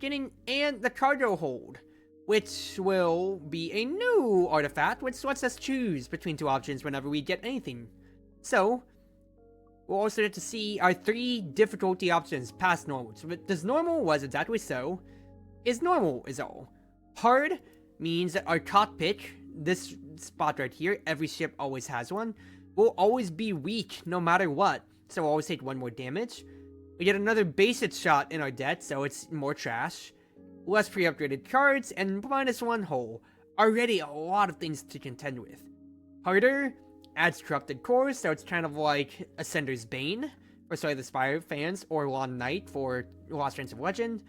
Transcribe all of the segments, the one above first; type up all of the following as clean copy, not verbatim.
beginning, and the cargo hold, which will be a new artifact, which lets us choose between two options whenever we get anything. So, we'll also get to see our 3 difficulty options past normal. So, does normal was exactly so, is normal is all. Hard means that our cockpit, this spot right here, every ship always has one, will always be weak no matter what, so we'll always take 1 more damage. We get another basic shot in our deck, so it's more trash. Less pre-upgraded cards, and -1 hull. Already a lot of things to contend with. Harder adds corrupted cores, so it's kind of like Ascender's Bane for Slay the Spire fans, or Long Night for Lost Chance of Legend.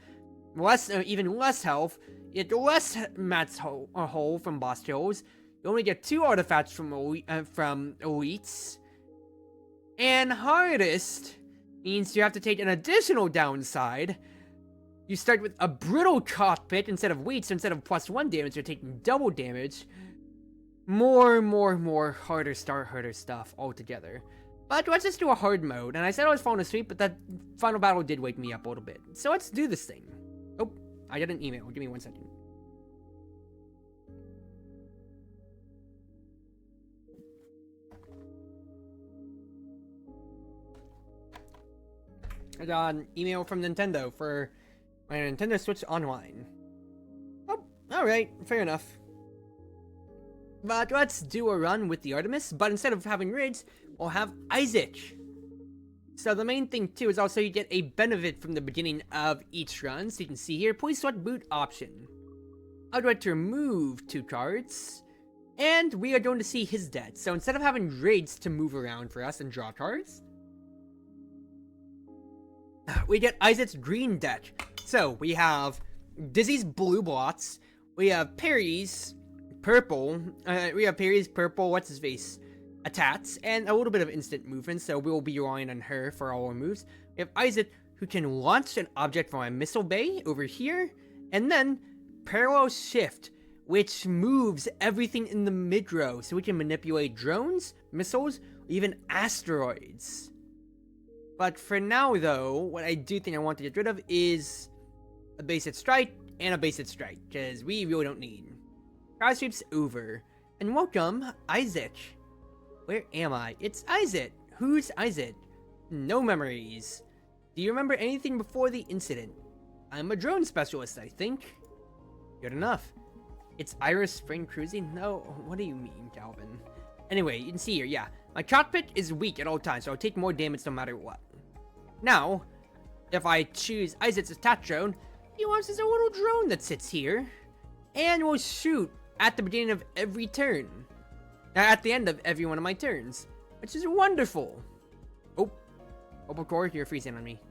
Even less health, you get less mats hull from boss kills. You only get 2 artifacts from elites. And hardest means you have to take an additional downside. You start with a brittle cockpit instead of weak, so instead of +1 damage, you're taking double damage. More harder stuff altogether. But let's just do a hard mode. And I said I was falling asleep, but that final battle did wake me up a little bit. So let's do this thing. Oh, I got an email. Give me 1 second. I got an email from Nintendo for my Nintendo Switch Online. Oh, alright, fair enough. But let's do a run with the Artemis, but instead of having raids, we'll have Isaac. So the main thing too is also you get a benefit from the beginning of each run. So you can see here, please select boot option. I'd like to remove 2 cards. And we are going to see his deck. So instead of having raids to move around for us and draw cards, we get Isaac's green deck. So we have Dizzy's blue blots. We have Perry's purple. What's his face? Attacks, and a little bit of instant movement, so we'll be relying on her for all our moves. We have Isaac, who can launch an object from a missile bay over here, and then Parallel Shift, which moves everything in the mid-row, so we can manipulate drones, missiles, or even asteroids. But for now, though, what I do think I want to get rid of is a basic strike and a basic strike, because we really don't need. Cruz Ship's over, and welcome, Isaac. Where am I? It's Isaac. Who's Isaac? No memories. Do you remember anything before the incident? I'm a drone specialist, I think. Good enough. It's Iris Spring Cruising? No, what do you mean, Calvin? Anyway, you can see here, yeah. My cockpit is weak at all times, so I'll take more damage no matter what. Now, if I choose Isaac's attack drone, he wants a little drone that sits here, and will shoot at the beginning of every turn. At the end of every one of my turns, which is wonderful. Oh, Cobalt Core, you're freezing on me.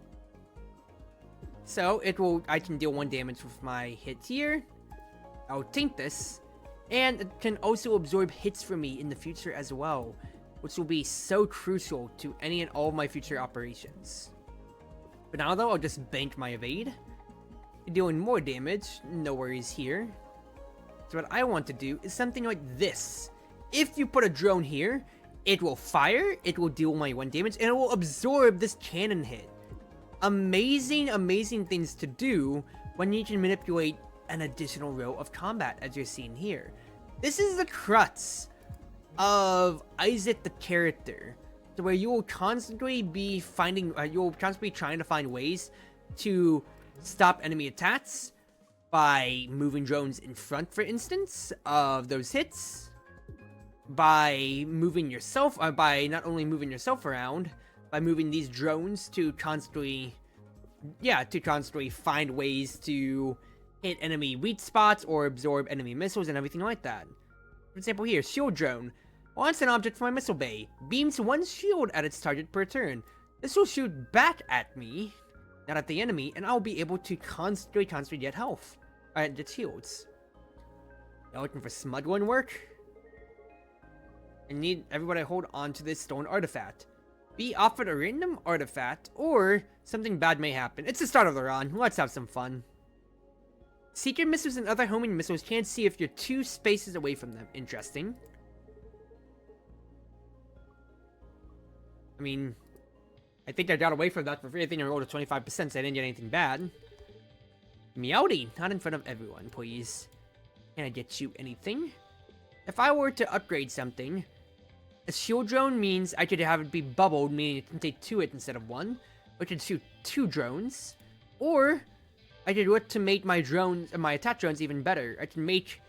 So I can deal 1 damage with my hit here. I'll taint this, and it can also absorb hits from me in the future as well, which will be so crucial to any and all of my future operations. But now though, I'll just bank my evade. Dealing more damage, no worries here. So what I want to do is something like this. If you put a drone here, it will fire, it will deal my 1 damage, and it will absorb this cannon hit. Amazing things to do when you can manipulate an additional row of combat, as you're seeing here. This is the crux of Isaac the character, to where you will constantly be trying to find ways to stop enemy attacks by moving drones in front, for instance, of those hits. By moving yourself, by not only moving yourself around, by moving these drones to constantly find ways to hit enemy weak spots or absorb enemy missiles and everything like that. For example here, shield drone. Launch an object from my missile bay. Beams 1 shield at its target per turn. This will shoot back at me, not at the enemy, and I'll be able to constantly get health. Get shields. Y'all looking for smuggling work? I need everybody to hold on to this stolen artifact. Be offered a random artifact, or something bad may happen. It's the start of the run. Let's have some fun. Secret missiles and other homing missiles can't see if you're 2 spaces away from them. Interesting. I mean, I think I got away from that for free. I think I rolled a 25%, so I didn't get anything bad. Meowdy, not in front of everyone, please. Can I get you anything? If I were to upgrade something, a shield drone means I could have it be bubbled, meaning it can take 2 hits instead of 1, which would shoot 2 drones. Or I could look to make my drones, my attack drones even better. I can make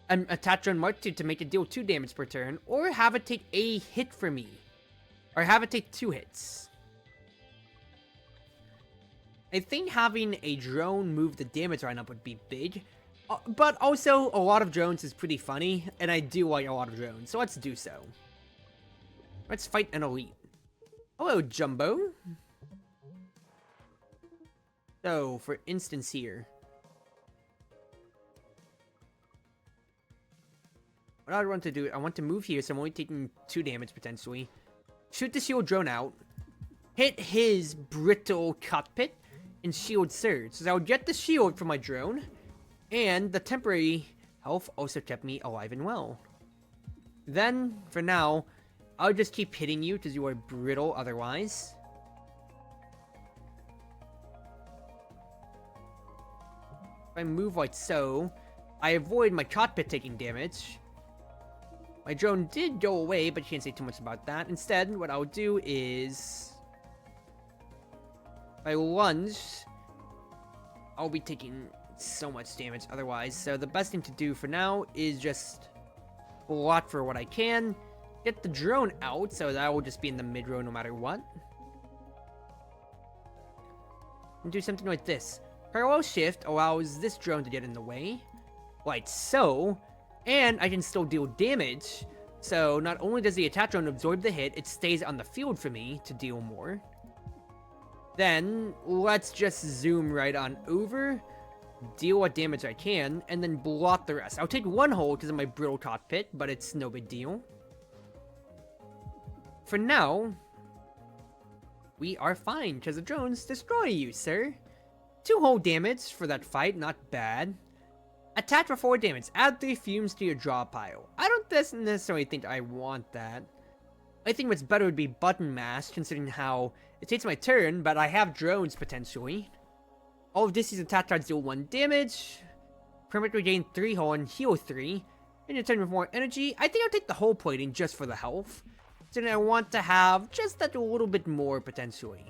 an attack drone Mark 2 to make it deal 2 damage per turn, or have it take a hit for me. Or have it take 2 hits. I think having a drone move the damage lineup would be big. But also, a lot of drones is pretty funny, and I do like a lot of drones, so let's do so. Let's fight an elite. Hello, Jumbo. So, for instance here. What I want to do, I want to move here, so I'm only taking 2 damage potentially. Shoot the shield drone out. Hit his brittle cockpit, and shield surge. So I would get the shield from my drone, and the temporary health also kept me alive and well. Then, for now, I'll just keep hitting you because you are brittle otherwise. If I move like so, I avoid my cockpit taking damage. My drone did go away, but you can't say too much about that. Instead, what I'll do is... if I lunge, I'll be taking so much damage otherwise. So the best thing to do for now is just block for what I can. Get the drone out, so that will just be in the mid-row no matter what. And do something like this. Parallel shift allows this drone to get in the way. Like so. And I can still deal damage. So not only does the attack drone absorb the hit, it stays on the field for me to deal more. Then, let's just zoom right on over, deal what damage I can, and then block the rest. I'll take 1 hole because of my brittle cockpit, but it's no big deal. For now, we are fine because the drones destroy you, sir. 2 hole damage for that fight, not bad. Attack for 4 damage. Add 3 fumes to your draw pile. I don't necessarily think I want that. I think what's better would be button mash, considering how it takes my turn, but I have drones potentially. All of Disney's attack cards deal 1 damage. Permanently gain 3 hull and heal 3. And you turn with more energy. I think I'll take the hull plating just for the health. So then I want to have just that a little bit more potentially.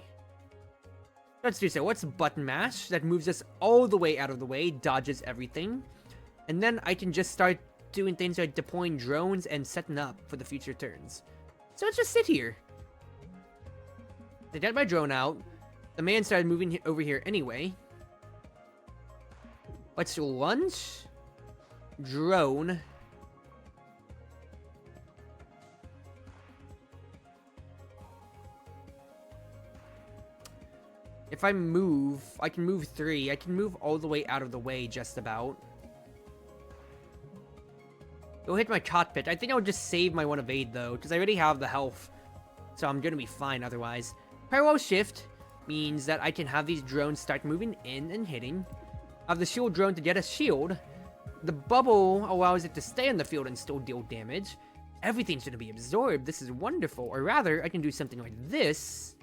Let's do so. What's button mash? That moves us all the way out of the way, dodges everything. And then I can just start doing things like deploying drones and setting up for the future turns. So let's just sit here. I got my drone out. The man started moving over here anyway. Let's lunge. Drone. If I move, I can move 3. I can move all the way out of the way just about. It'll hit my cockpit. I think I'll just save my 1 evade though, because I already have the health. So I'm gonna be fine otherwise. Parallel shift means that I can have these drones start moving in and hitting. I have the shield drone to get a shield. The bubble allows it to stay on the field and still deal damage. Everything's gonna be absorbed. This is wonderful. Or rather, I can do something like this.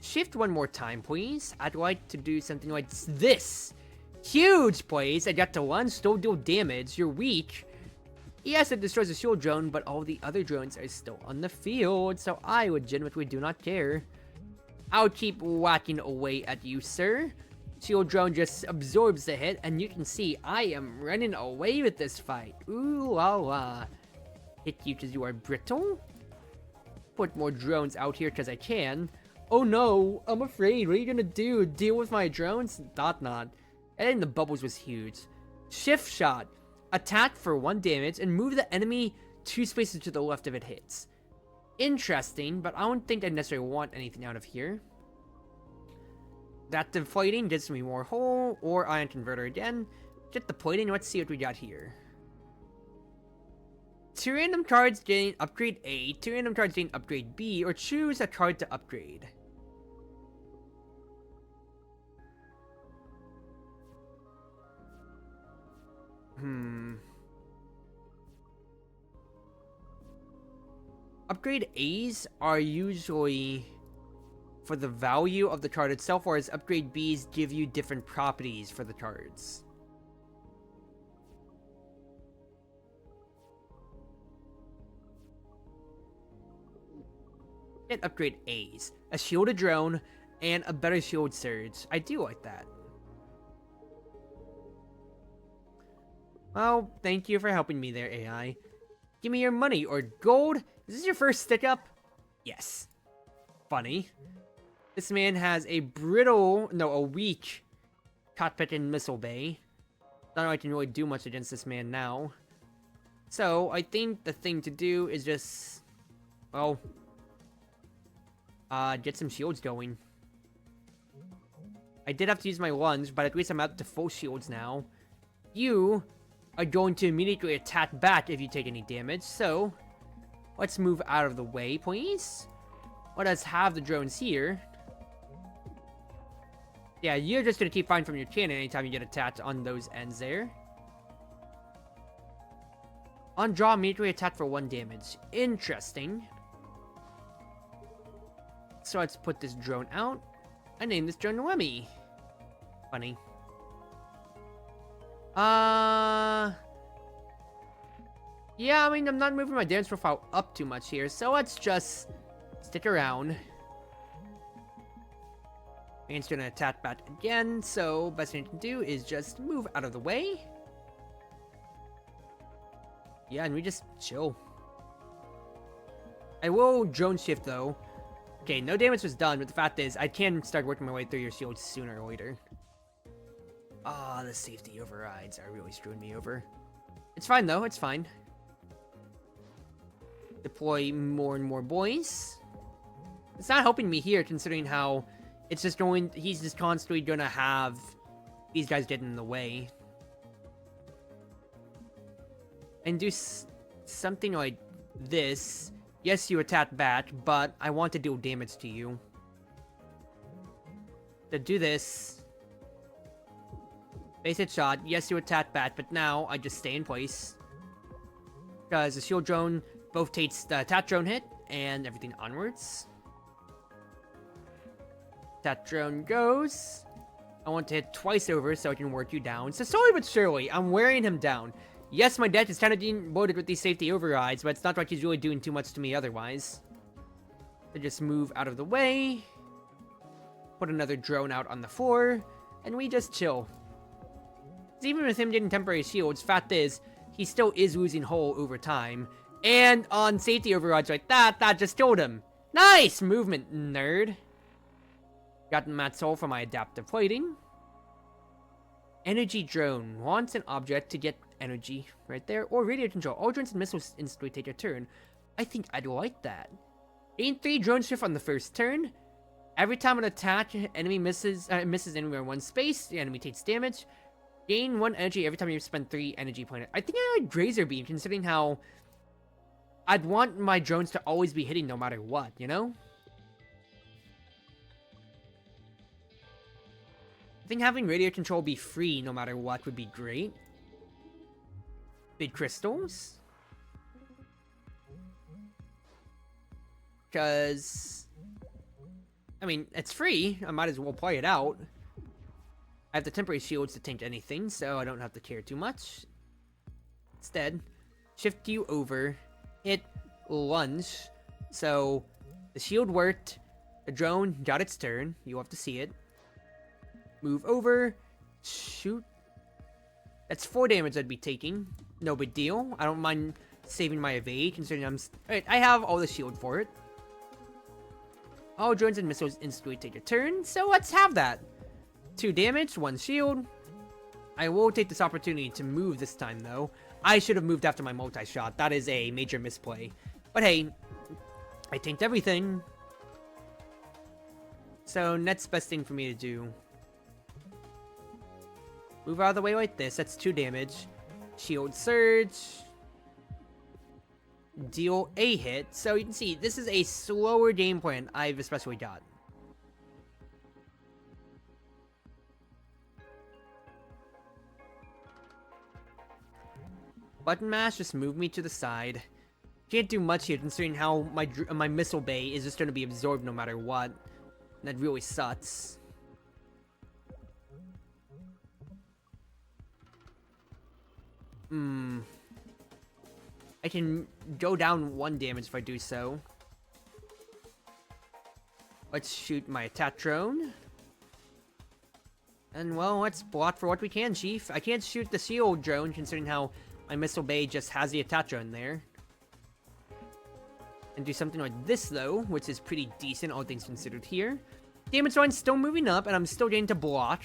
Shift 1 more time, please. I'd like to do something like this. Huge, please. I got to 1, still deal damage. You're weak. Yes, it destroys the shield drone, but all the other drones are still on the field, so I legitimately do not care. I'll keep whacking away at you, sir. Shield drone just absorbs the hit, and you can see I am running away with this fight. Ooh la la. Hit you because you are brittle. Put more drones out here because I can. Oh no, I'm afraid. What are you gonna do? Deal with my drones? Not. And the bubbles was huge. Shift shot. Attack for 1 damage and move the enemy 2 spaces to the left if it hits. Interesting, but I don't think I necessarily want anything out of here. That deflating gets me more hull or ion converter again. Get the plating. Let's see what we got here. 2 random cards gain upgrade A, 2 random cards gain upgrade B, or choose a card to upgrade. upgrade A's are usually for the value of the card itself, whereas upgrade B's give you different properties for the cards. And upgrade A's. A shielded drone and a better shield surge. I do like that. Well, thank you for helping me there, AI. Give me your money or gold. Is this your first stick up? Yes. Funny. This man has a weak cockpit and missile bay. Not like I can really do much against this man now. So, I think the thing to do is just, well, get some shields going. I did have to use my lunge, but at least I'm up to full shields now. You are going to immediately attack back if you take any damage, so let's move out of the way, please. Let us have the drones here. Yeah, you're just gonna keep firing from your cannon anytime you get attacked on those ends there. On draw, immediately attack for 1 damage. Interesting. So let's put this drone out. I named this drone Lemmy. Funny. Yeah, I mean, I'm not moving my damage profile up too much here, so let's just stick around. Man's gonna attack back again, so best thing I can do is just move out of the way. Yeah, and we just chill. I will drone shift though. Okay, no damage was done, but the fact is, I can start working my way through your shields sooner or later. Ah, the safety overrides are really screwing me over. It's fine though, it's fine. Deploy more and more boys. It's not helping me here, considering how it's just going. He's just constantly gonna have these guys getting in the way. And do something like this. Yes, you attack back, but I want to deal damage to you. To do this, basic shot. Yes, you attack back, but now I just stay in place. Because the shield drone both takes the attack drone hit and everything onwards. That drone goes. I want to hit twice over so I can work you down. So slowly but surely, I'm wearing him down. Yes, my deck is kind of being loaded with these safety overrides, but it's not like he's really doing too much to me otherwise. So just move out of the way. Put another drone out on the floor. And we just chill. Even with him getting temporary shields, fact is, he still is losing hull over time. And on safety overrides like that, that just killed him. Nice movement, nerd. Got Matt's hull for my adaptive plating. Energy drone. Wants an object to get energy right there. Or radio control. All drones and missiles instantly take a turn. I think I'd like that. Gain 3 drone shift on the first turn. Every time an attack, enemy misses anywhere in 1 space, the enemy takes damage. Gain 1 energy every time you spend 3 energy points. I think I like Razor Beam, considering how I'd want my drones to always be hitting no matter what, you know? I think having radio control be free no matter what would be great. Big crystals. Because, I mean, it's free. I might as well play it out. I have the temporary shields to tank anything, so I don't have to care too much. Instead, shift you over, hit lunge. So, the shield worked, the drone got its turn, you'll have to see it. Move over, shoot. That's 4 damage I'd be taking. No big deal. I don't mind saving my evade, considering Alright, I have all the shield for it. All drones and missiles instantly take a turn, so let's have that. 2 damage, 1 shield. I will take this opportunity to move this time, though. I should have moved after my multi-shot. That is a major misplay. But hey, I tanked everything. So, next best thing for me to do. Move out of the way like this. That's 2 damage. Shield surge. Deal a hit. So, you can see, this is a slower game plan I've especially got. Button mash, just move me to the side. Can't do much here considering how my missile bay is just going to be absorbed no matter what. That really sucks. I can go down 1 damage if I do so. Let's shoot my attack drone. And well, let's block for what we can, Chief. I can't shoot the shield drone considering how my missile bay just has the attack drone there. And do something like this though, which is pretty decent, all things considered here. Damage line's still moving up, and I'm still getting to block.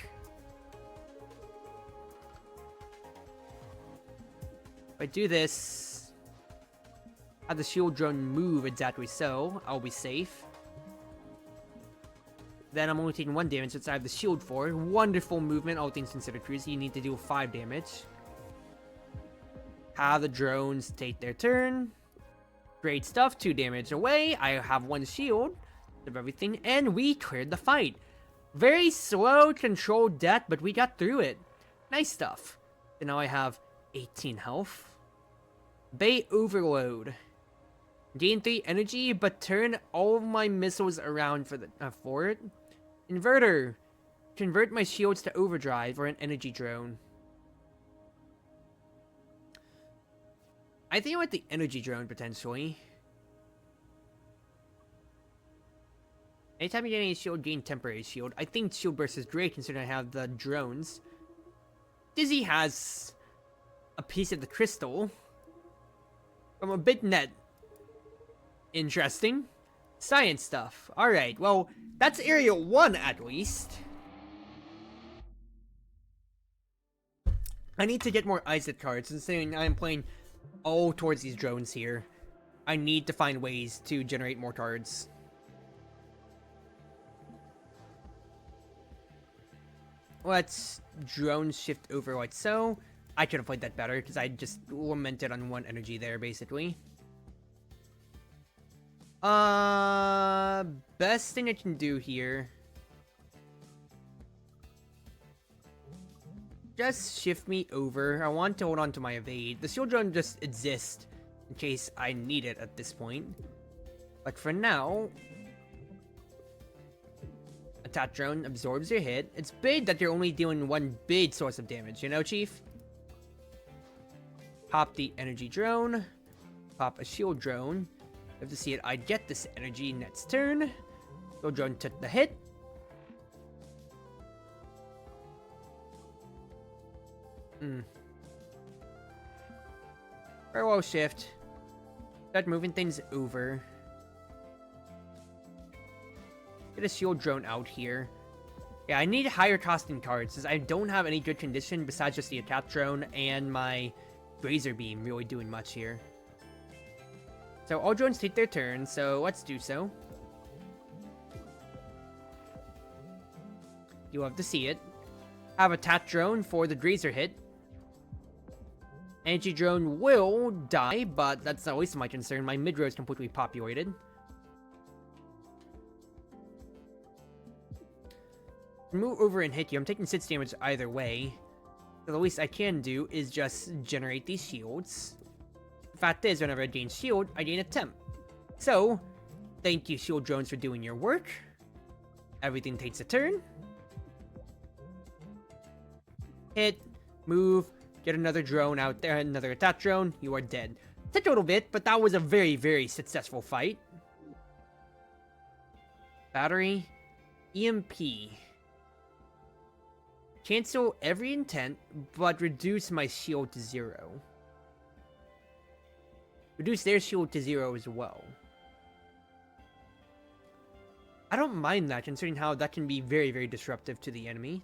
If I do this, have the shield drone move exactly so, I'll be safe. Then I'm only taking 1 damage since I have the shield for. Wonderful movement, all things considered, Cruz. You need to do 5 damage. Have the drones take their turn. Great stuff, 2 damage away. I have 1 shield of everything, and we cleared the fight. Very slow, controlled death, but we got through it. Nice stuff. And now I have 18 health. Bay Overload. Gain 3 energy, but turn all of my missiles around for it. Inverter. Convert my shields to overdrive or an energy drone. I think I want the energy drone, potentially. Anytime you get any shield, gain temporary shield. I think shield burst is great considering I have the drones. Dizzy has a piece of the crystal from a bit net. Interesting. Science stuff. Alright, well, that's Area 1 at least. I need to get more Isaac cards, considering I'm playing all towards these drones here. I need to find ways to generate more cards. Let's drone shift over like so. I could have played that better because I just lamented on 1 energy there, basically. Best thing I can do here. Just shift me over. I want to hold on to my evade. The shield drone just exists in case I need it at this point. But for now, attack drone absorbs your hit. It's big that you're only dealing 1 big source of damage, you know, Chief? Pop the energy drone. Pop a shield drone. You have to see it. I get this energy next turn. Shield drone took the hit. Parallel shift. Start moving things over. Get a shield drone out here. Yeah, I need higher costing cards since I don't have any good condition besides just the attack drone and my Razor Beam really doing much here. So all drones take their turn, so let's do so. You'll have to see it. Have attack drone for the Razor hit. Energy drone will die, but that's not least of my concern. My mid-row is completely populated. Move over and hit you. I'm taking 6 damage either way. So the least I can do is just generate these shields. The fact is, whenever I gain shield, I gain a temp. So, thank you shield drones for doing your work. Everything takes a turn. Hit, move, get another drone out there, another attack drone, you are dead. Took a little bit, but that was a very, very successful fight. Battery, EMP. Cancel every intent, but reduce my shield to 0. Reduce their shield to 0 as well. I don't mind that, considering how that can be very, very disruptive to the enemy.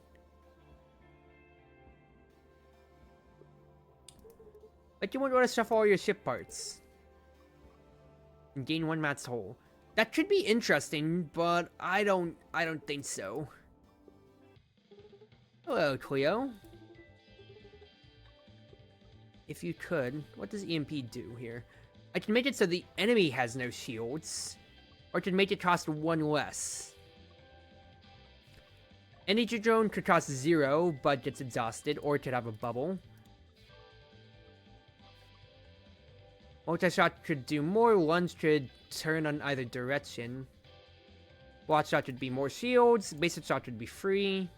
Like you want to shuffle all your ship parts. And gain 1 mat's hull. That could be interesting, but I don't think so. Hello, Cleo. If you could, what does EMP do here? I can make it so the enemy has no shields, or I can make it cost 1 less. Energy drone could cost 0, but gets exhausted, or it could have a bubble. Multi-shot could do more. Lunge could turn on either direction. Blot shot would be more shields. Basic shot would be free.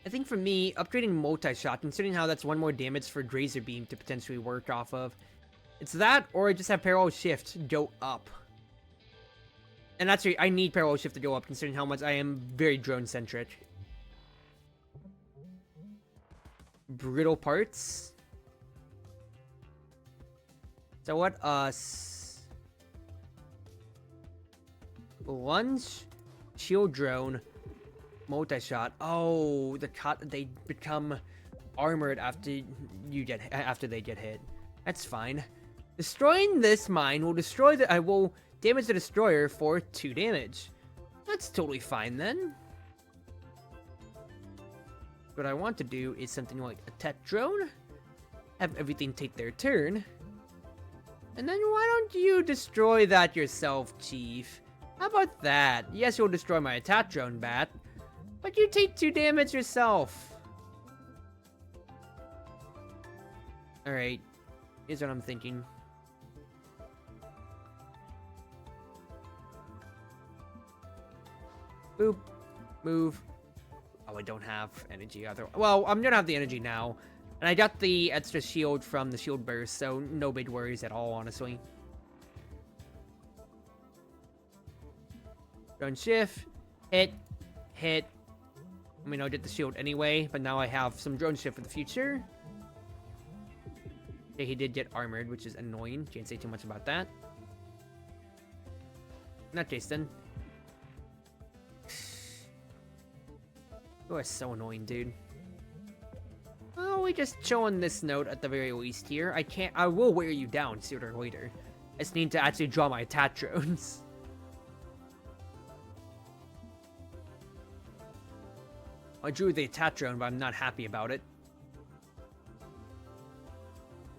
I think for me, upgrading multi-shot, considering how that's one more damage for Razor Beam to potentially work off of. It's that, or I just have Parallel Shift go up. And that's I need Parallel Shift to go up, considering how much I am very drone-centric. Brittle parts. So what us? Lunge, shield drone, multi-shot. Oh, they become armored after they get hit. That's fine. Destroying this mine will destroy I will damage the destroyer for 2 damage. That's totally fine then. What I want to do is something like a tech drone, have everything take their turn, and then why don't you destroy that yourself, Chief? How about that? Yes, you'll destroy my attack drone, Bat, but you take 2 damage yourself. Alright, here's what I'm thinking. Boop. Move. Oh, I don't have energy either. Well, I'm gonna have the energy now. And I got the extra shield from the shield burst, so no big worries at all, honestly. Drone shift. Hit. Hit. I mean, I'll get the shield anyway, but now I have some drone shift for the future. Okay, he did get armored, which is annoying. Can't say too much about that. Not Jason. You are so annoying, dude. Oh, we just showing this note at the very least here. I will wear you down sooner or later. I just need to actually draw my attack drones. I drew the attack drone, but I'm not happy about it.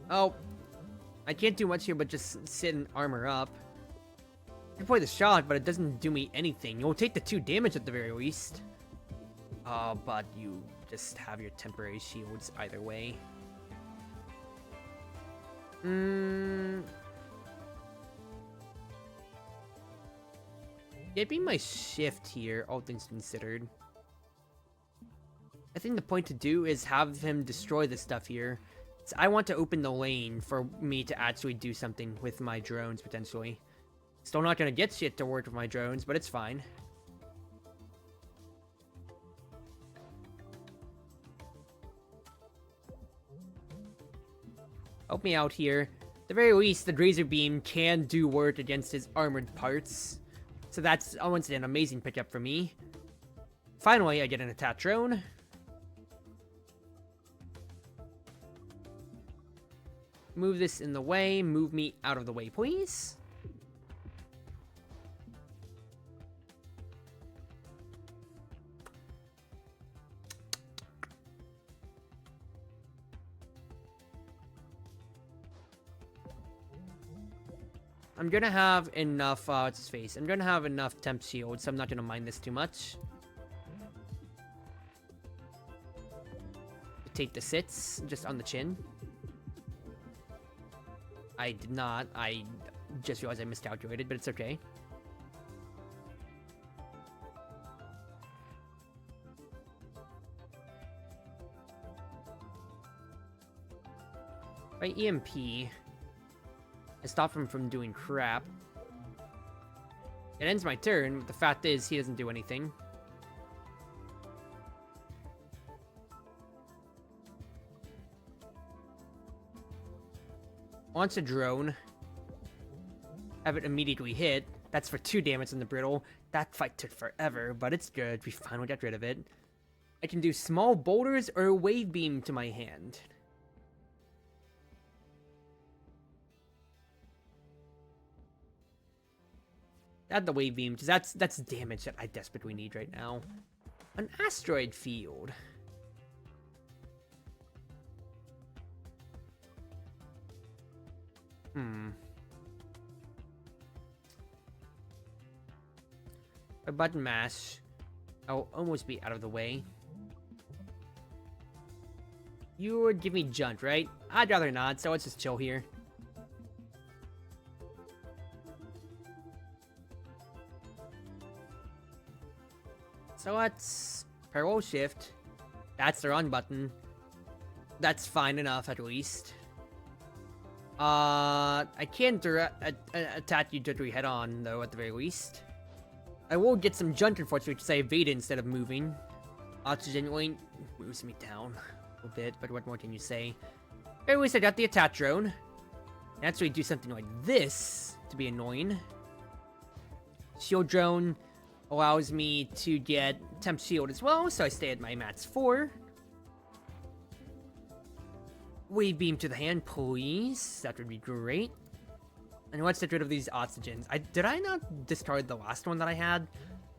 Oh, I can't do much here but just sit and armor up. I can play the shot, but it doesn't do me anything. You'll take the 2 damage at the very least. But you just have your temporary shields either way. It'd be my shift here, all things considered. I think the point to do is have him destroy this stuff here. So I want to open the lane for me to actually do something with my drones, potentially. Still not gonna get shit to work with my drones, but it's fine. Help me out here. At the very least, the Razor Beam can do work against his armored parts. So that's, once again, an amazing pickup for me. Finally, I get an attack drone. Move this in the way. Move me out of the way, please. I'm gonna have enough, what's his face? I'm gonna have enough temp shield, so I'm not gonna mind this too much. Take the sits, just on the chin. I did not. I just realized I miscalculated, but it's okay. By EMP, I stop him from doing crap. It ends my turn, but the fact is he doesn't do anything. Launch a drone. Have it immediately hit. That's for 2 damage in the brittle. That fight took forever, but it's good. We finally got rid of it. I can do small boulders or a wave beam to my hand. Add the wave beam, because that's damage that I desperately need right now. An asteroid field. A button mash. I'll almost be out of the way. You would give me Junt, right? I'd rather not, so let's just chill here. So let's parallel shift. That's the run button. That's fine enough, at least. I can't attack you directly head on, though, at the very least. I will get some Junt, unfortunately, because I evaded instead of moving. Oxygen link moves me down a little bit, but what more can you say? At least I got the attack drone. Naturally, do something like this to be annoying. Shield drone allows me to get temp shield as well, so I stay at my max 4. Wave beam to the hand, please. That would be great. And let's get rid of these oxygens. Did I not discard the last one that I had?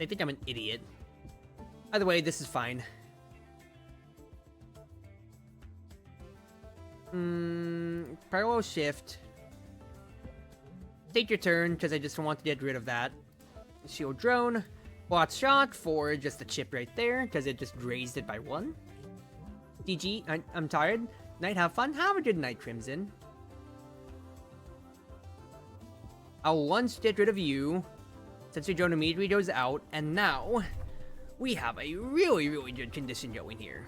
I think I'm an idiot. By the way, this is fine. Parallel shift. Take your turn, because I just want to get rid of that. Shield drone. Blot shot for just a chip right there, because it just raised it by 1. GG, I'm tired. Night, have fun. Have a good night, Crimson. I'll once get rid of you, since your drone immediately goes out, and now we have a really, really good condition going here.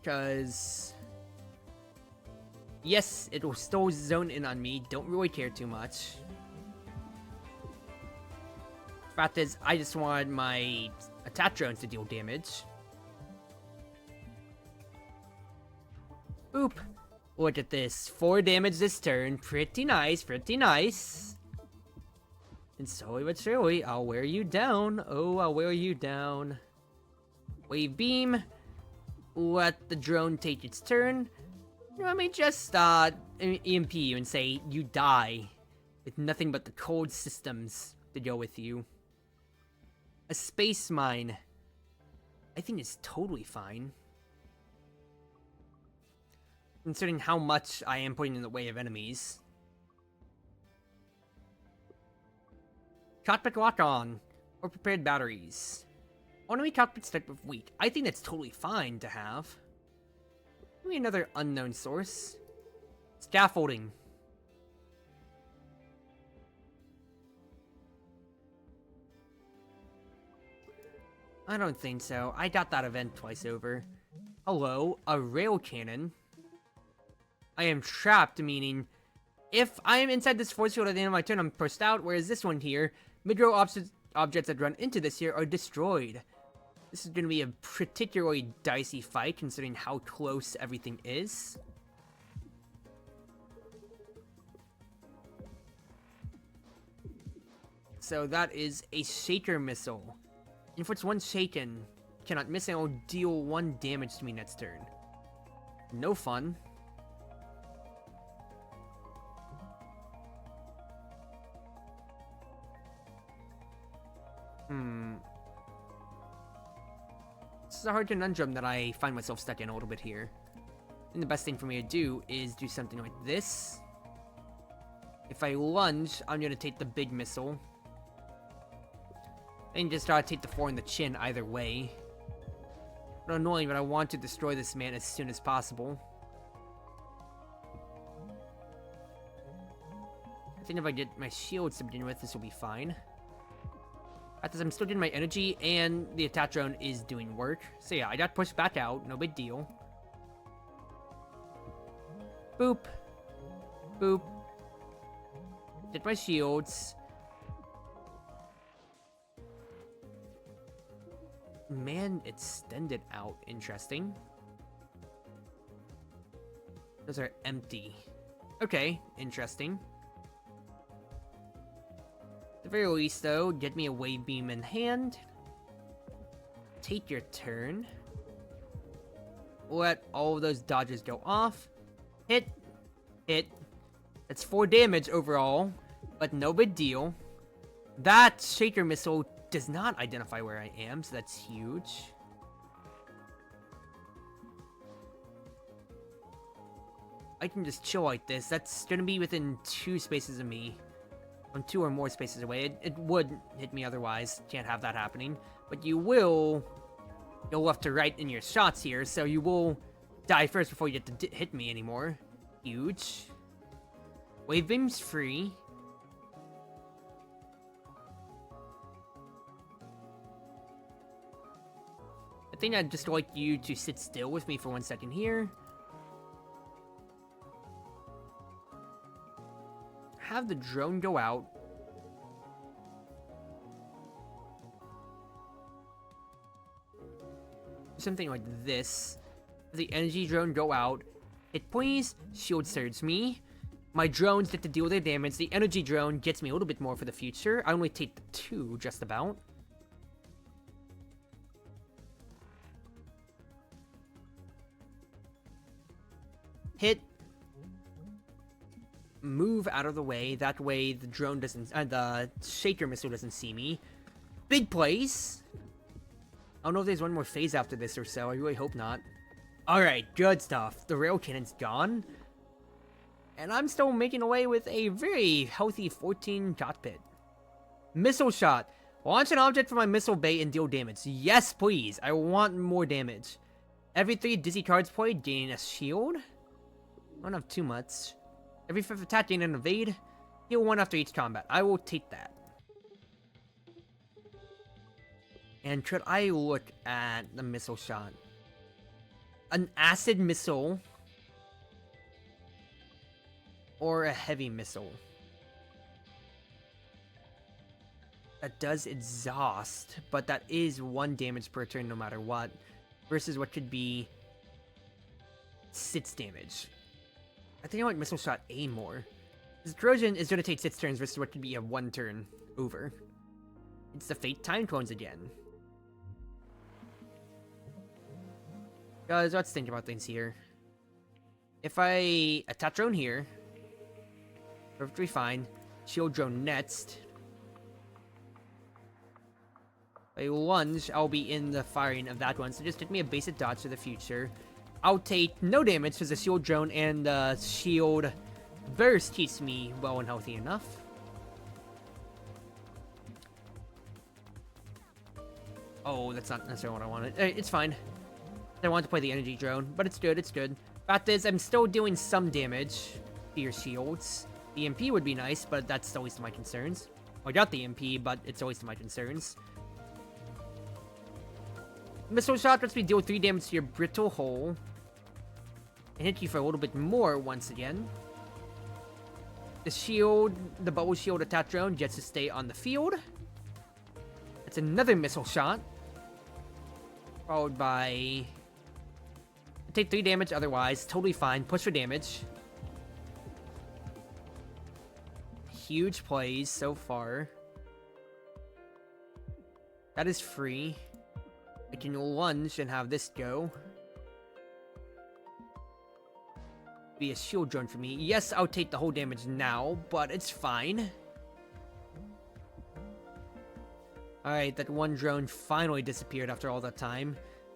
Because yes, it will still zone in on me. Don't really care too much. Fact is, I just wanted my attack drones to deal damage. Boop. Look at this. 4 damage this turn. Pretty nice, pretty nice. And slowly but surely, I'll wear you down. Oh, I'll wear you down. Wave beam. Let the drone take its turn. Let me just EMP you and say you die with nothing but the cold systems to go with you. A space mine, I think, is totally fine, considering how much I am putting in the way of enemies. Cockpit lock on, or prepared batteries. Enemy cockpit stuck with weak. I think that's totally fine to have. Maybe another unknown source. Scaffolding. I don't think so. I got that event twice over. Hello, a rail cannon. I am trapped, meaning if I am inside this force field at the end of my turn, I'm pushed out, whereas this one here, mid-row objects that run into this here are destroyed. This is going to be a particularly dicey fight, considering how close everything is. So that is a shaker missile. If it's one shaken, cannot miss and will deal 1 damage to me next turn. No fun. This is a hard conundrum that I find myself stuck in a little bit here. And the best thing for me to do is do something like this. If I lunge, I'm going to take the big missile. And just try to take the 4 in the chin either way. But annoying, but I want to destroy this man as soon as possible. I think if I get my shields to begin with, this will be fine. Because I'm still getting my energy, and the attack drone is doing work. So yeah, I got pushed back out, no big deal. Boop. Boop. Get my shields. Man, extended out. Interesting. Those are empty. Okay, interesting. At the very least, though, get me a wave beam in hand. Take your turn. Let all of those dodges go off. Hit. Hit. That's 4 damage overall, but no big deal. That shaker missile does not identify where I am, so that's huge. I can just chill like this. That's gonna be within 2 spaces of me. from 2 or more spaces away. It would hit me otherwise. Can't have that happening. But you will go left to right in your shots here, so you will die first before you get to hit me anymore. Huge. Wave Beam's free. I think I'd just like you to sit still with me for 1 second here. Have the drone go out. Something like this. The energy drone go out. Hit points, shield surge me. My drones get to deal their damage. The energy drone gets me a little bit more for the future. I only take the 2, just about. Hit. Move out of the way. That way the drone doesn't, the shaker missile doesn't see me. Big plays. I don't know if there's one more phase after this or so. I really hope not. Alright, good stuff. The rail cannon's gone. And I'm still making away with a very healthy 14 shot pit. Missile shot. Launch an object from my missile bay and deal damage. Yes, please. I want more damage. Every 3 dizzy cards played, gain a shield. I don't have too much. Every 5th attack, gain an evade. Heal 1 after each combat. I will take that. And should I look at the missile shot? An acid missile. Or a heavy missile. That does exhaust, but that is 1 damage per turn no matter what. Versus what could be 6 damage. I think I like Missile Shot A more. This Trojan is going to take 6 turns versus what could be a 1 turn over. It's the Fate Time Clones again. Guys, let's think about things here. If I attach drone here, perfectly fine. Shield drone next. If I lunge, I'll be in the firing of that one, so just take me a basic dodge for the future. I'll take no damage because the shield drone and the shield burst keeps me well and healthy enough. Oh, that's not necessarily what I wanted. It's fine. I wanted to play the energy drone, but it's good, it's good. Fact is, I'm still doing some damage to your shields. The EMP would be nice, but that's always to my concerns. I got the EMP, but it's always to my concerns. Missile shot lets me deal 3 damage to your brittle hull. And hit you for a little bit more once again. The shield, the bubble shield attack drone gets to stay on the field. That's another missile shot. Followed by... take 3 damage otherwise, totally fine. Push for damage. Huge plays so far. That is free. I can lunge and have this go. Be a shield drone for me. Yes, I'll take the whole damage now, but it's fine. Alright, that 1 drone finally disappeared after all that time.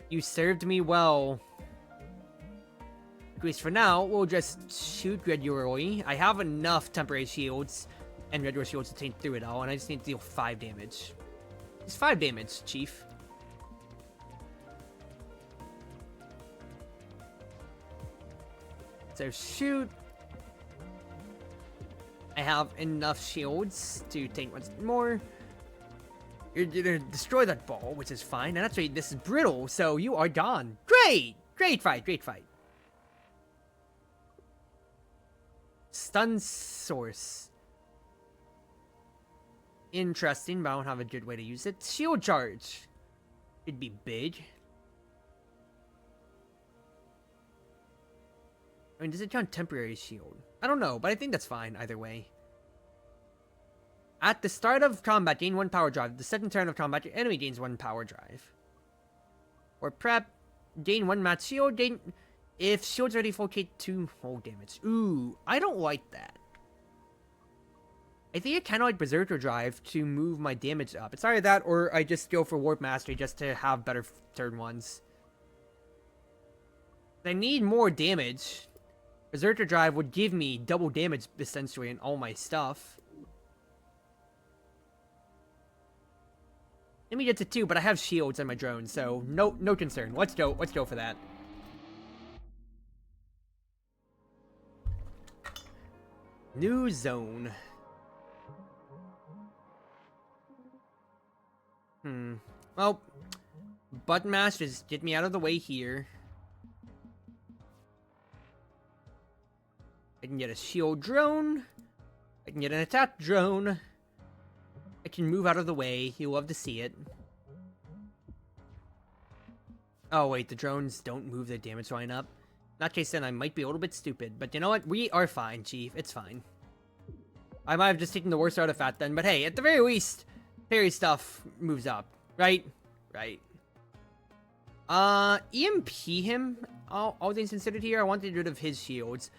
You served me well. At least for now, we'll just shoot regularly. I have enough temporary shields and regular shields to take through it all, and I just need to deal 5 damage. It's 5 damage, Chief. So shoot. I have enough shields to take once more. You're gonna destroy that ball, which is fine. And actually, this is brittle, so you are gone. Great! Great fight, great fight. Stun source. Interesting, but I don't have a good way to use it. Shield charge. It'd be big. I mean, does it count temporary shield? I don't know, but I think that's fine either way. At the start of combat, gain 1 power drive. The second turn of combat, your enemy gains 1 power drive. Or prep, gain 1 match shield. Gain if shield's ready, full K 2 whole damage. Ooh, I don't like that. I think I kind of like Berserker Drive to move my damage up. It's either that or I just go for Warp Mastery just to have better turn ones. I need more damage. Berserker Drive would give me double damage essentially in all my stuff. Enemy gets it too, but I have shields on my drone, so no concern. Let's go for that. New zone. Well, button mash, just get me out of the way here. I can get a shield drone. I can get an attack drone. I can move out of the way. You'll love to see it. Oh wait, the drones don't move their damage line up. In that case, then I might be a little bit stupid. But you know what? We are fine, Chief. It's fine. I might have just taken the worst artifact then. But hey, at the very least, parry stuff moves up. Right? Right. EMP him. All things considered here, I want to get rid of his shields.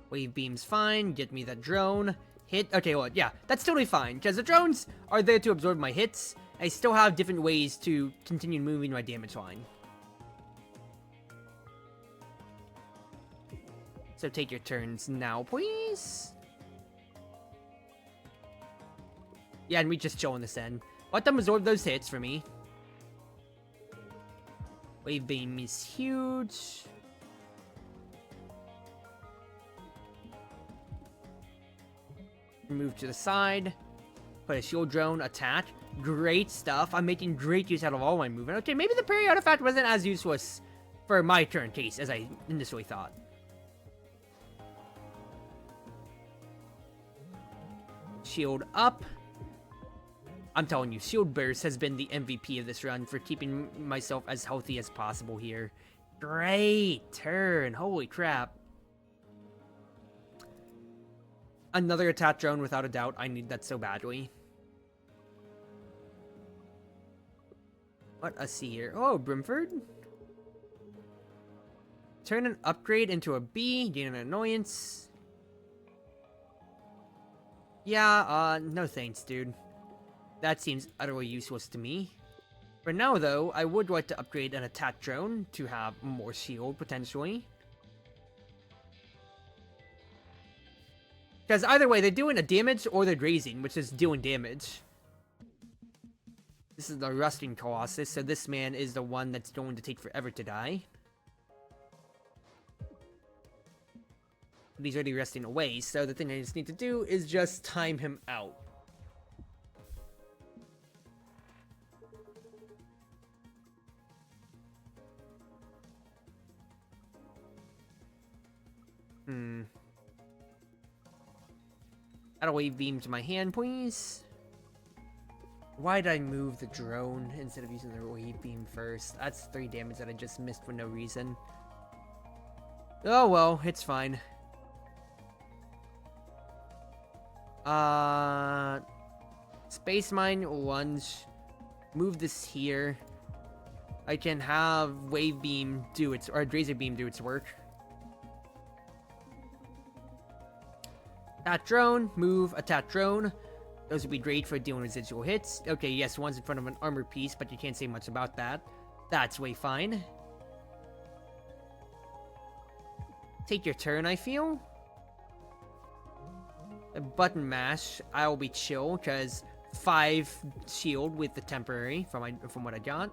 Wave beam's fine. Get me that drone. Hit. Okay, well, yeah, that's totally fine. Because the drones are there to absorb my hits. I still have different ways to continue moving my damage line. So take your turns now, please. Yeah, and we just chill on this end. Let them absorb those hits for me. Wave beam is huge. Move to the side. Put a shield drone, attack. Great stuff. I'm making great use out of all my movement. Okay, maybe the parry artifact wasn't as useless for my turn case as I initially thought. Shield up. I'm telling you, Shield Burst has been the MVP of this run for keeping myself as healthy as possible here. Great turn. Holy crap. Another attack drone without a doubt. I need that so badly. What a see here. Oh, Brimford. Turn an upgrade into a B. Gain an annoyance. Yeah, no thanks, dude. That seems utterly useless to me. For now, though, I would like to upgrade an attack drone to have more shield, potentially. Because either way, they're doing a damage or they're grazing, which is doing damage. This is the Rusting Colossus, so this man is the one that's going to take forever to die. He's already resting away, so the thing I just need to do is just time him out. Add a wave beam to my hand, please. Why did I move the drone instead of using the wave beam first? That's 3 damage that I just missed for no reason. Oh well, it's fine. Space Mine, lunge. Move this here. I can have wave beam do its, or razor beam do its work. Attack drone, move, attack drone. Those would be great for dealing residual hits. Okay, yes, one's in front of an armor piece, but you can't say much about that. That's way fine. Take your turn, I feel. A button mash, I'll be chill, because 5 shield with the temporary from what I got.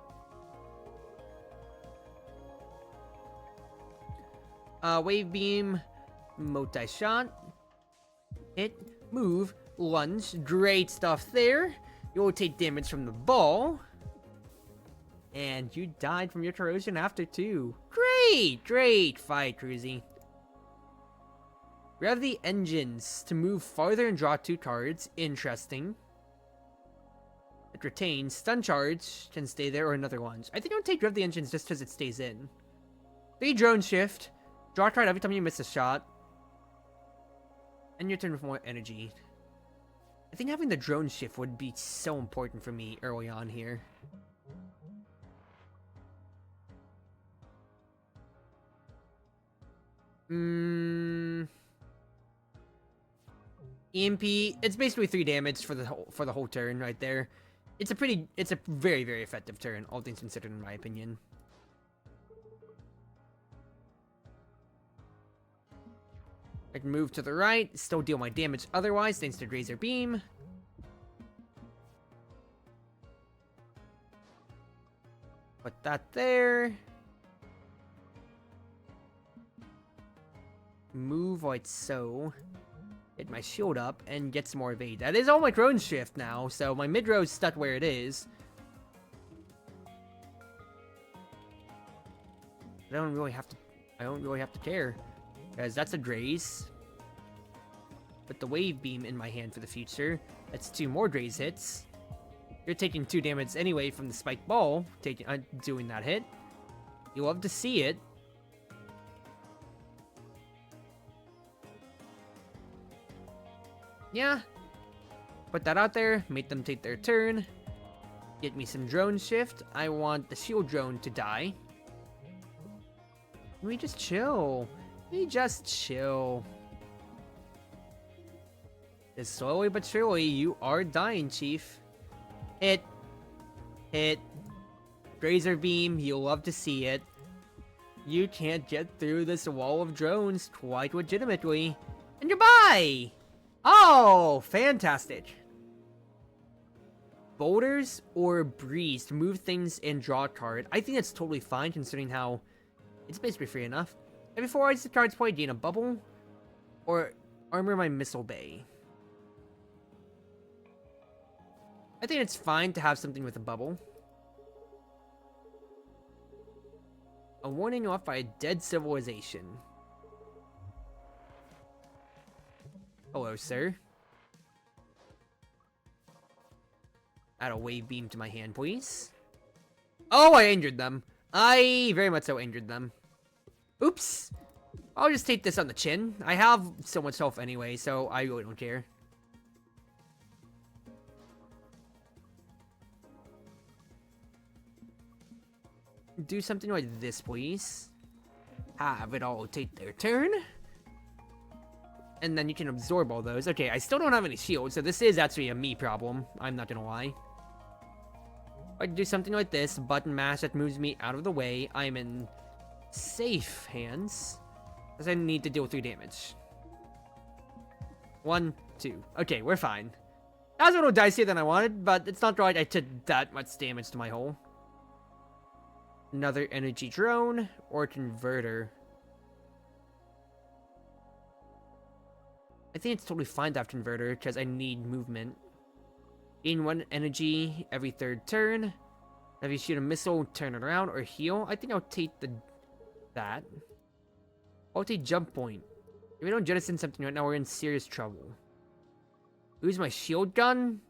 Wave beam, multi-shot. Hit, move, lunge. Great stuff there. You'll take damage from the ball. And you died from your corrosion after 2. Great fight, Cruzy. Grab the engines to move farther and draw 2 cards. Interesting. It retains. Stun charge can stay there or another lunge. I think I'll take grab the engines just because it stays in. 3 drone shift. Draw a card every time you miss a shot. And your turn with more energy. I think having the drone shift would be so important for me early on here. EMP, it's basically 3 damage for the whole turn right there. It's a very, very effective turn, all things considered, in my opinion. I can move to the right, still deal my damage otherwise thanks to Razor Beam. Put that there. Move like so. Get my shield up and get some more evade. That is all my drone shift now, so my mid row is stuck where it is. I don't really have to care, because that's a Graze. Put the wave beam in my hand for the future. That's 2 more Graze hits. You're taking 2 damage anyway from the spike ball, doing that hit. You love to see it. Yeah. Put that out there, make them take their turn. Get me some drone shift. I want the shield drone to die. Let me just chill. Just slowly but surely, you are dying, Chief. Hit. Razor Beam, you'll love to see it. You can't get through this wall of drones quite legitimately. And you're by! Oh, fantastic. Boulders or Breeze to move things and draw a card. I think that's totally fine considering how it's basically free enough. And before I just cards play, gain a bubble or armor my missile bay. I think it's fine to have something with a bubble. A warning off by a dead civilization. Hello, sir. Add a wave beam to my hand, please. Oh, I injured them. I very much so injured them. Oops. I'll just take this on the chin. I have so much health anyway, so I really don't care. Do something like this, please. Have it all take their turn. And then you can absorb all those. Okay, I still don't have any shields, so this is actually a me problem. I'm not gonna lie. I can do something like this. Button mash that moves me out of the way. I'm in safe hands. Because I need to deal 3 damage. 1, 2. Okay, we're fine. That was a little dicier than I wanted, but it's not right I took that much damage to my hull. Another energy drone or converter. I think it's totally fine to have converter because I need movement. Gain 1 energy every 3rd turn. If you shoot a missile, turn it around or heal. I think I'll take that. I'll take jump point. If we don't jettison something right now, we're in serious trouble. Lose my shield gun.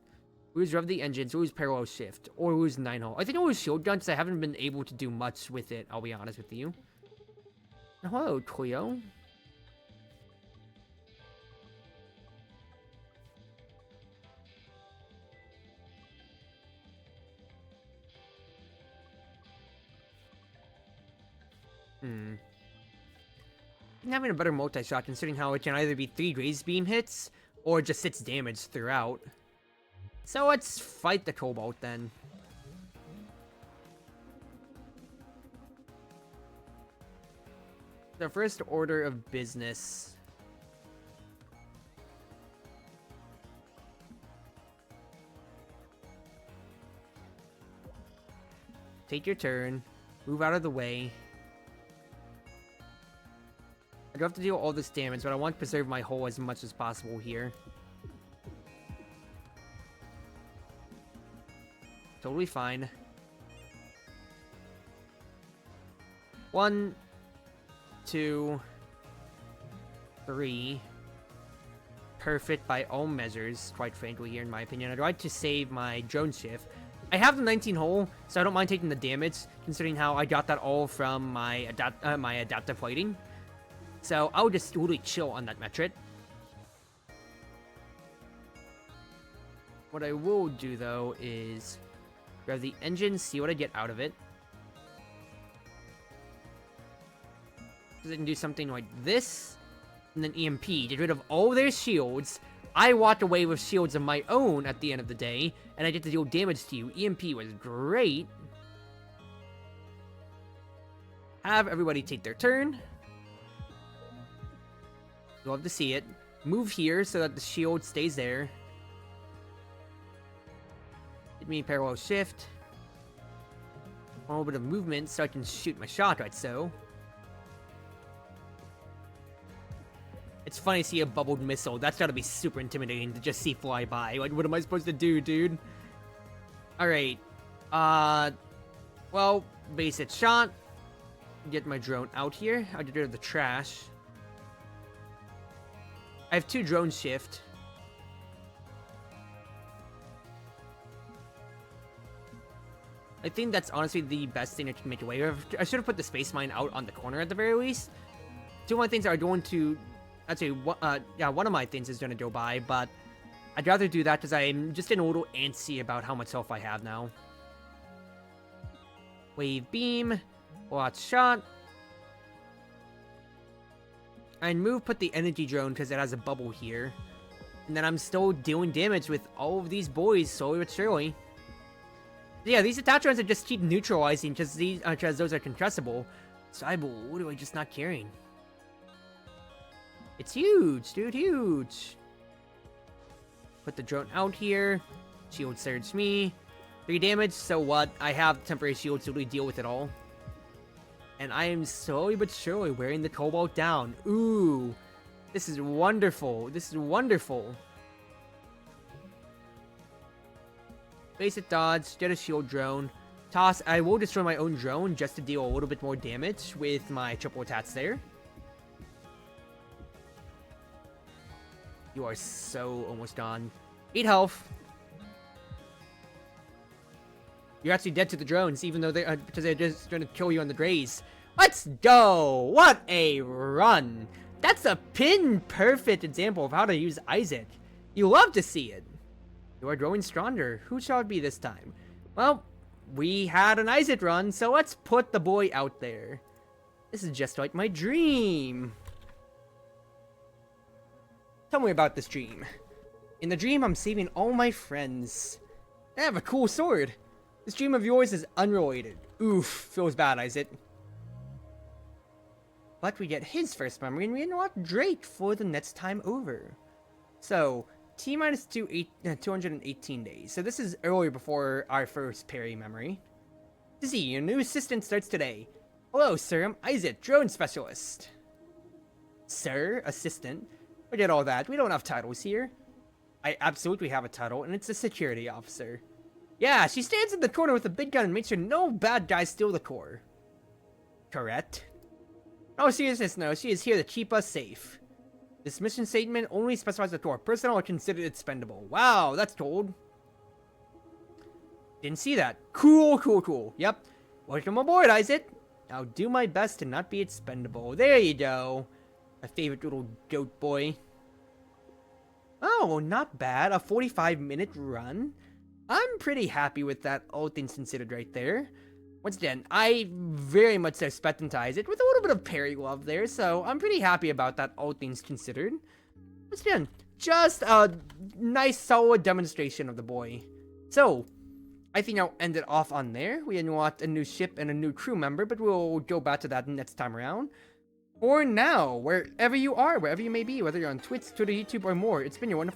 Lose rev the engines. Lose parallel shift. Or lose 9 hull. I think I'll lose shield gun because I haven't been able to do much with it. I'll be honest with you. Hello, Cleo. Having a better multi-shot considering how it can either be 3 Graze Beam hits or just 6 damage throughout. So let's fight the Cobalt then. The first order of business. Take your turn. Move out of the way. I do have to deal all this damage, but I want to preserve my hull as much as possible here. Totally fine. 1, 2, 3. Perfect by all measures, quite frankly, here in my opinion. I'd like to save my drone shift. I have the 19 hull, so I don't mind taking the damage, considering how I got that all from my adaptive plating. So I'll just totally chill on that metric. What I will do, though, is grab the engine, see what I get out of it. Because I can do something like this, and then EMP. Get rid of all their shields. I walked away with shields of my own at the end of the day, and I get to deal damage to you. EMP was great. Have everybody take their turn. Love to see it. Move here so that the shield stays there. Hit me parallel shift. A little bit of movement so I can shoot my shot right so. It's funny to see a bubbled missile. That's gotta be super intimidating to just see fly by. Like, what am I supposed to do, dude? Alright. Well, basic shot. Get my drone out here. I'll get rid of the trash. I have 2 drone shift. I think that's honestly the best thing I can make away with. I should have put the space mine out on the corner at the very least. 2 of my things are going to... Actually, yeah, one of my things is going to go by, but I'd rather do that because I'm just getting a little antsy about how much health I have now. Wave beam. Watch shot. And move, put the energy drone because it has a bubble here. And then I'm still dealing damage with all of these boys slowly but surely. Yeah, these attachments are just keep neutralizing because those are compressible. Cybele, what am I just not carrying? It's huge, dude, huge. Put the drone out here. Shield surge me. 3 damage, so what? I have temporary shields to really deal with it all. And I am slowly but surely wearing the Cobalt down. Ooh. This is wonderful. This is wonderful. Basic dodge, get a shield drone. Toss, I will destroy my own drone just to deal a little bit more damage with my triple attacks there. You are so almost gone. 8 health. You're actually dead to the drones, even though because they're just going to kill you on the graze. Let's go! What a run! That's a pin-perfect example of how to use Isaac. You love to see it. You are growing stronger. Who shall it be this time? Well, we had an Isaac run, so let's put the boy out there. This is just like my dream. Tell me about this dream. In the dream, I'm saving all my friends. I have a cool sword. This dream of yours is unrelated. Oof, feels bad, Isaac. But we get his first memory, and we unlock Drake for the next time over. So, T-minus 218 days. So this is earlier before our first parry memory. Dizzy, your new assistant starts today. Hello, sir, I'm Isaac, drone specialist. Sir, assistant. Forget all that, we don't have titles here. I absolutely have a title, and it's a security officer. Yeah, she stands in the corner with a big gun and makes sure no bad guys steal the core. Correct? No seriousness, no, she is here to keep us safe. This mission statement only specifies the core. Personnel are considered expendable. Wow, that's cold. Didn't see that. Cool, cool, cool. Yep. Welcome aboard, Isaac. I'll do my best to not be expendable. There you go. My favorite little goat boy. Oh, not bad. A 45-minute run. I'm pretty happy with that, all things considered right there. Once again, I very much expect to Isaac with a little bit of parry love there, so I'm pretty happy about that, all things considered. Once again, just a nice, solid demonstration of the boy. So, I think I'll end it off on there. We unlocked a new ship and a new crew member, but we'll go back to that next time around. For now, wherever you are, wherever you may be, whether you're on Twitch, Twitter, YouTube, or more, it's been your wonderful